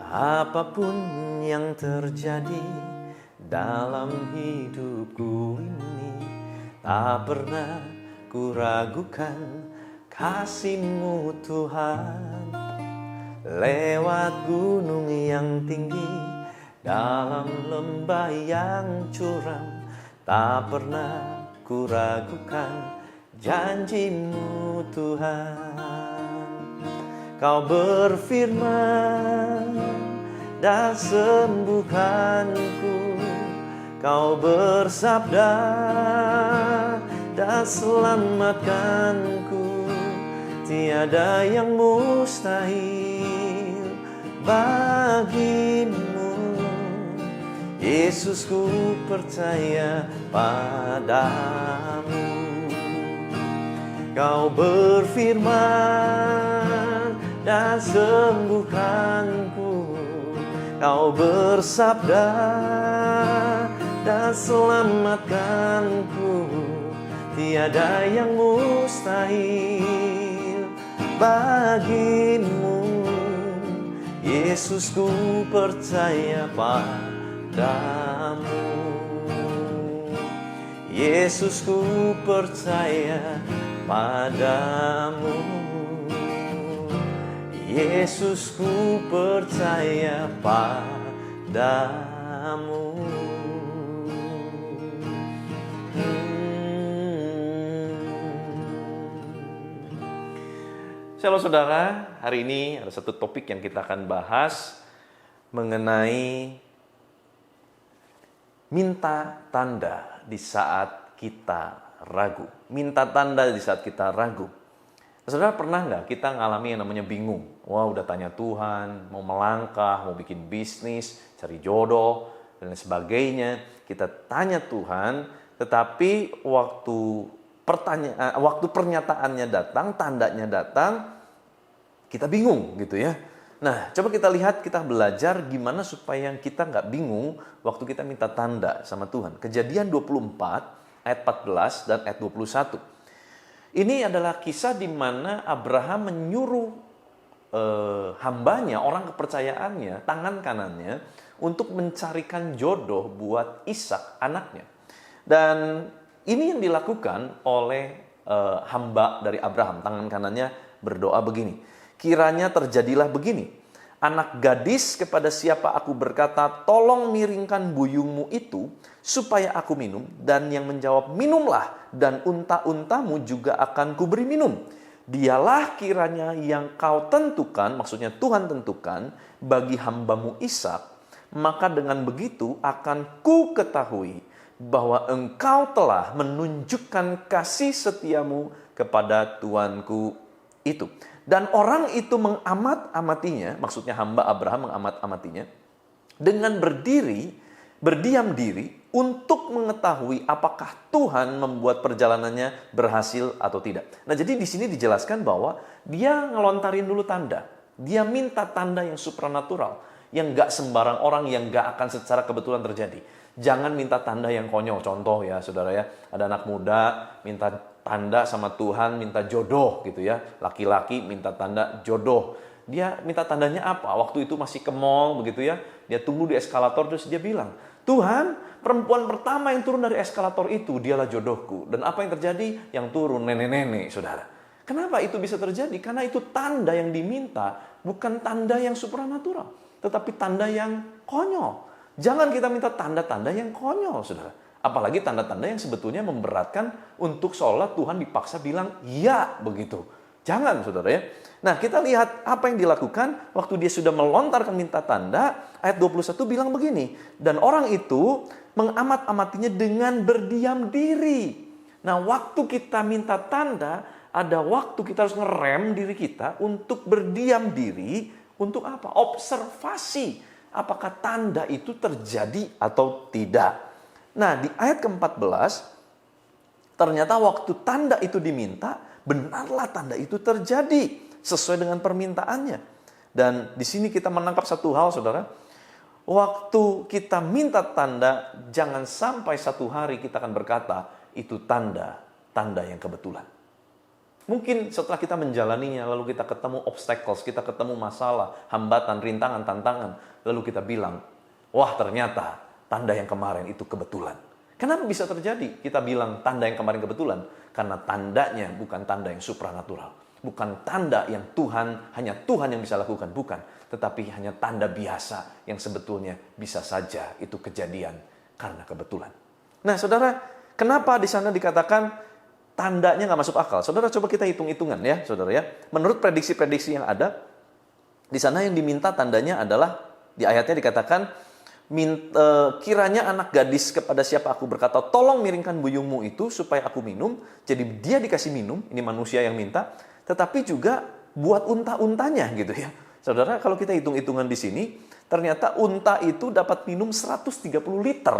Apapun yang terjadi dalam hidupku ini, tak pernah ku ragukan kasih-Mu Tuhan. Lewat gunung yang tinggi, dalam lembah yang curam, tak pernah ku ragukan janji-Mu Tuhan. Kau berfirman dan sembuhkanku, Kau bersabda dan selamatkanku. Tiada yang mustahil bagimu. Yesus, ku percaya padamu. Kau berfirman dan sembuhkanku, Kau bersabda dan selamatkanku. Tiada yang mustahil bagimu. Yesus, ku percaya padamu. Yesus, ku percaya padamu. Yesus, ku percaya padamu. Halo saudara, hari ini ada satu topik yang kita akan bahas mengenai minta tanda di saat kita ragu. Minta tanda di saat kita ragu. Saudara, pernah nggak kita ngalami yang namanya bingung? Wah, udah tanya Tuhan, mau melangkah, mau bikin bisnis, cari jodoh, dan sebagainya. Kita tanya Tuhan, tetapi waktu pernyataannya datang, tandanya datang, kita bingung gitu ya. Nah, coba kita lihat, kita belajar gimana supaya kita nggak bingung waktu kita minta tanda sama Tuhan. Kejadian 24, ayat 14 dan ayat 21. Ini adalah kisah di mana Abraham menyuruh hambanya, orang kepercayaannya, tangan kanannya, untuk mencarikan jodoh buat Ishak, anaknya. Dan ini yang dilakukan oleh hamba dari Abraham. Tangan kanannya berdoa begini, kiranya terjadilah begini, anak gadis kepada siapa aku berkata, tolong miringkan buyungmu itu supaya aku minum, dan yang menjawab, minumlah, dan unta-untamu juga akan kuberi minum. Dialah kiranya yang kau tentukan, maksudnya Tuhan tentukan, bagi hambamu Ishak, maka dengan begitu akan ku ketahui bahwa engkau telah menunjukkan kasih setiamu kepada Tuanku itu. Dan orang itu mengamat-amatinya, maksudnya hamba Abraham mengamat-amatinya, dengan berdiam diri untuk mengetahui apakah Tuhan membuat perjalanannya berhasil atau tidak. Nah, jadi di sini dijelaskan bahwa dia ngelontarin dulu tanda. Dia minta tanda yang supranatural, yang gak sembarang orang, yang gak akan secara kebetulan terjadi. Jangan minta tanda yang konyol. Contoh ya, saudara ya, ada anak muda minta tanda sama Tuhan, minta jodoh gitu ya. Laki-laki minta tanda jodoh. Dia minta tandanya apa? Waktu itu masih ke mall begitu ya. Dia tunggu di eskalator, terus dia bilang, Tuhan, perempuan pertama yang turun dari eskalator itu, dialah jodohku. Dan apa yang terjadi? Yang turun nenek-nenek, saudara. Kenapa itu bisa terjadi? Karena itu tanda yang diminta, bukan tanda yang supranatural, tetapi tanda yang konyol. Jangan kita minta tanda-tanda yang konyol, saudara. Apalagi tanda-tanda yang sebetulnya memberatkan untuk seolah Tuhan dipaksa bilang, ya begitu. Jangan, saudara ya. Nah, kita lihat apa yang dilakukan waktu dia sudah melontarkan minta tanda. Ayat 21 bilang begini, dan orang itu mengamat-amatinya dengan berdiam diri. Nah, waktu kita minta tanda, ada waktu kita harus ngerem diri kita untuk berdiam diri. Untuk apa? Observasi. Apakah tanda itu terjadi atau tidak? Nah, di ayat ke-14, ternyata waktu tanda itu diminta, benarlah tanda itu terjadi sesuai dengan permintaannya. Dan di sini kita menangkap satu hal, saudara. Waktu kita minta tanda, jangan sampai satu hari kita akan berkata, itu tanda yang kebetulan. Mungkin setelah kita menjalaninya, lalu kita ketemu obstacles, kita ketemu masalah, hambatan, rintangan, tantangan. Lalu kita bilang, wah ternyata tanda yang kemarin itu kebetulan. Kenapa bisa terjadi? Kita bilang tanda yang kemarin kebetulan. Karena tandanya bukan tanda yang supranatural. Bukan tanda yang hanya Tuhan yang bisa lakukan. Bukan. Tetapi hanya tanda biasa yang sebetulnya bisa saja itu kejadian karena kebetulan. Nah saudara, kenapa di sana dikatakan tandanya nggak masuk akal? Saudara coba kita hitung-hitungan ya, saudara ya. Menurut prediksi-prediksi yang ada, di sana yang diminta tandanya adalah, di ayatnya dikatakan, kiranya anak gadis kepada siapa aku berkata, tolong miringkan buyungmu itu supaya aku minum. Jadi dia dikasih minum, ini manusia yang minta, tetapi juga buat unta-untanya gitu ya. Saudara, kalau kita hitung-hitungan di sini, ternyata unta itu dapat minum 130 liter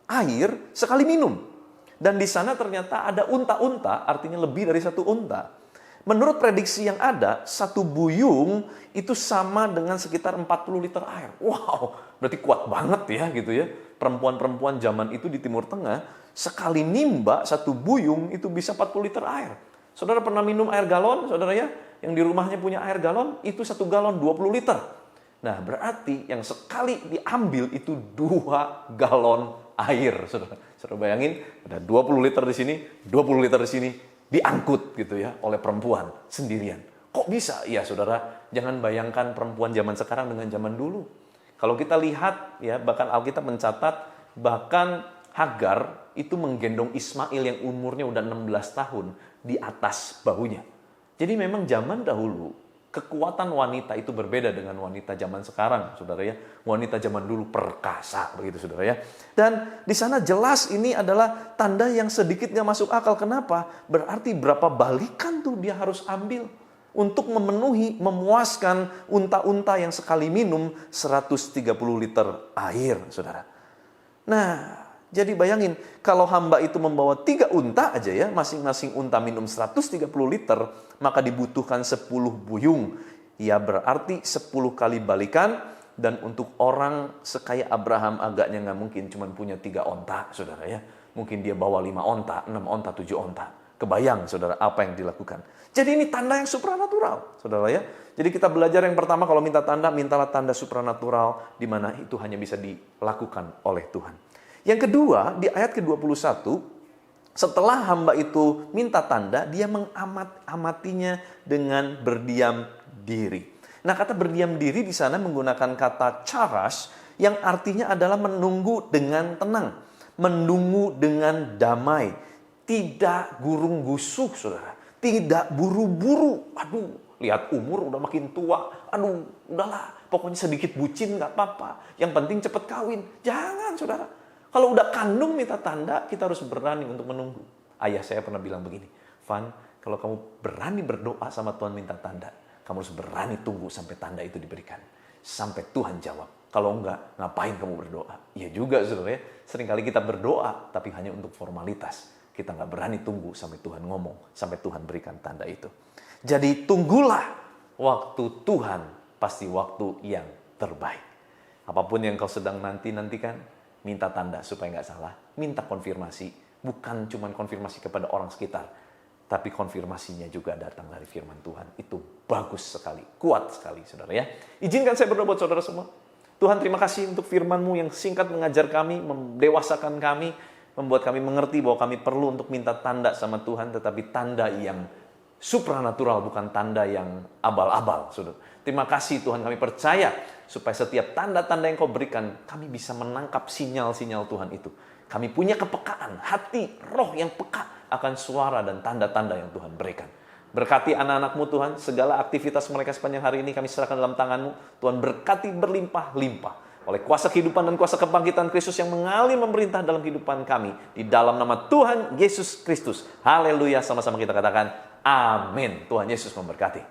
air sekali minum. Dan di sana ternyata ada unta-unta, artinya lebih dari satu unta. Menurut prediksi yang ada, satu buyung itu sama dengan sekitar 40 liter air. Wow, berarti kuat banget ya gitu ya. Perempuan-perempuan zaman itu di Timur Tengah, sekali nimba satu buyung itu bisa 40 liter air. Saudara pernah minum air galon, saudara ya? Yang di rumahnya punya air galon, itu 1 galon 20 liter. Nah, berarti yang sekali diambil itu 2 galon air. Saudara bayangin, ada 20 liter di sini, 20 liter di sini, diangkut gitu ya oleh perempuan sendirian. Kok bisa? Ya saudara, jangan bayangkan perempuan zaman sekarang dengan zaman dulu. Kalau kita lihat ya, bahkan Alkitab mencatat bahkan Hagar itu menggendong Ismail yang umurnya udah 16 tahun di atas bahunya. Jadi memang zaman dahulu kekuatan wanita itu berbeda dengan wanita zaman sekarang, saudara ya. Wanita zaman dulu perkasa, begitu saudara ya. Dan di sana jelas ini adalah tanda yang sedikit gak masuk akal. Kenapa? Berarti berapa balikan tuh dia harus ambil untuk memenuhi, memuaskan unta-unta yang sekali minum 130 liter air, saudara. Nah, jadi bayangin, kalau hamba itu membawa 3 unta aja ya, masing-masing unta minum 130 liter, maka dibutuhkan 10 buyung. Ya berarti 10 kali balikan, dan untuk orang sekaya Abraham agaknya nggak mungkin cuma punya 3 onta, saudara ya. Mungkin dia bawa 5 onta, 6 onta, 7 onta. Kebayang saudara apa yang dilakukan. Jadi ini tanda yang supranatural, saudara ya. Jadi kita belajar yang pertama, kalau minta tanda, mintalah tanda supranatural, di mana itu hanya bisa dilakukan oleh Tuhan. Yang kedua, di ayat ke-21, setelah hamba itu minta tanda, dia mengamatinya dengan berdiam diri. Nah, kata berdiam diri di sana menggunakan kata charas, yang artinya adalah menunggu dengan tenang, menunggu dengan damai, tidak gurung-gusuh, saudara. Tidak buru-buru. Aduh, lihat umur udah makin tua. Aduh, udahlah, pokoknya sedikit bucin nggak apa-apa. Yang penting cepat kawin. Jangan, saudara. Kalau udah kandung minta tanda, kita harus berani untuk menunggu. Ayah saya pernah bilang begini, Van, kalau kamu berani berdoa sama Tuhan minta tanda, kamu harus berani tunggu sampai tanda itu diberikan. Sampai Tuhan jawab. Kalau enggak, ngapain kamu berdoa? Iya juga, saudara ya. Seringkali kita berdoa, tapi hanya untuk formalitas. Kita nggak berani tunggu sampai Tuhan ngomong, sampai Tuhan berikan tanda itu. Jadi tunggulah waktu Tuhan, pasti waktu yang terbaik. Apapun yang kau sedang nantikan, minta tanda supaya nggak salah, minta konfirmasi, bukan cuma konfirmasi kepada orang sekitar, tapi konfirmasinya juga datang dari firman Tuhan. Itu bagus sekali, kuat sekali, saudara ya. Izinkan saya berdoa buat saudara semua. Tuhan, terima kasih untuk firman-Mu yang singkat mengajar kami, mendewasakan kami, membuat kami mengerti bahwa kami perlu untuk minta tanda sama Tuhan, tetapi tanda yang supranatural, bukan tanda yang abal-abal, saudara. Terima kasih Tuhan, kami percaya supaya setiap tanda-tanda yang Kau berikan, kami bisa menangkap sinyal-sinyal Tuhan itu. Kami punya kepekaan, hati, roh yang peka akan suara dan tanda-tanda yang Tuhan berikan. Berkati anak-anak-Mu Tuhan, segala aktivitas mereka sepanjang hari ini kami serahkan dalam tangan-Mu. Tuhan berkati berlimpah-limpah oleh kuasa kehidupan dan kuasa kebangkitan Kristus yang mengalir memerintah dalam kehidupan kami. Di dalam nama Tuhan Yesus Kristus. Haleluya, sama-sama kita katakan amin. Tuhan Yesus memberkati.